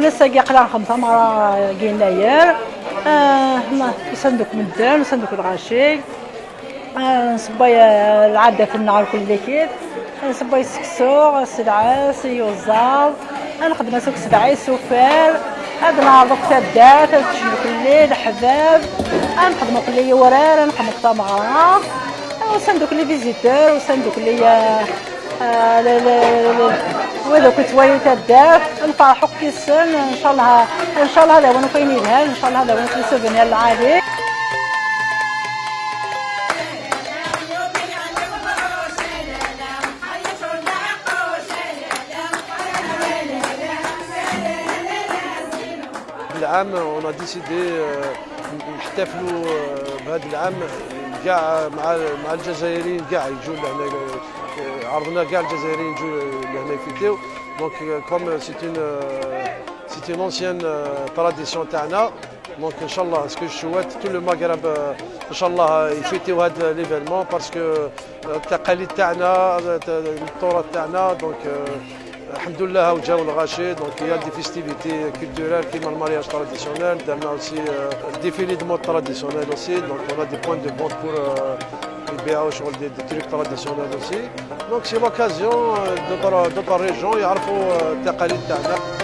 كل ساقي قلان خمسة مرة جيناير صندوق مدن صندوق الغاشي نصباي العادة في النهار كل ليكيد نصباي سكسو السلعاس يوزار نخدم سوق سبعي سوفار هاد النهار دوك تادات تشنو كلي الحباب نخدمو كلي ورار نخدمو طمغرة وصندوق لي فيزيتور وصندوق لي وذوك توالي تادات نفرحو كيسن ان شاء الله هذا وانا كاين يدهن ان شاء الله هذا وانا في السوفينير العادي. العام on a décidé نحتفلوا بهذا العام كاع مع الجزائريين كاع يجوا لهنا عرضنا كاع الجزائريين يجوا لهنا يفيتيو دونك كوم سيت اون انسيان تراديسيون تاعنا دونك ان شاء الله اسكو شوات تو لو مغرب ان شاء الله يفيتيو هذا ليفينمون باسكو التقاليد تاعنا التراث تاعنا دونك الحمد لله هاو جاو الغاشي دونك يا دي فيستيفيتي كولتورال كيما المارياج تراديسيونيل درنا اوسي ديفيلي دو مود تراديسيونيل اوسي دونك اون دي بوين دو فونت بور يبيعوا شغل دي تروك تراديسيونيل اوسي دونك سي لوكازيون دوطر ريجون يعرفوا التقاليد تاعنا.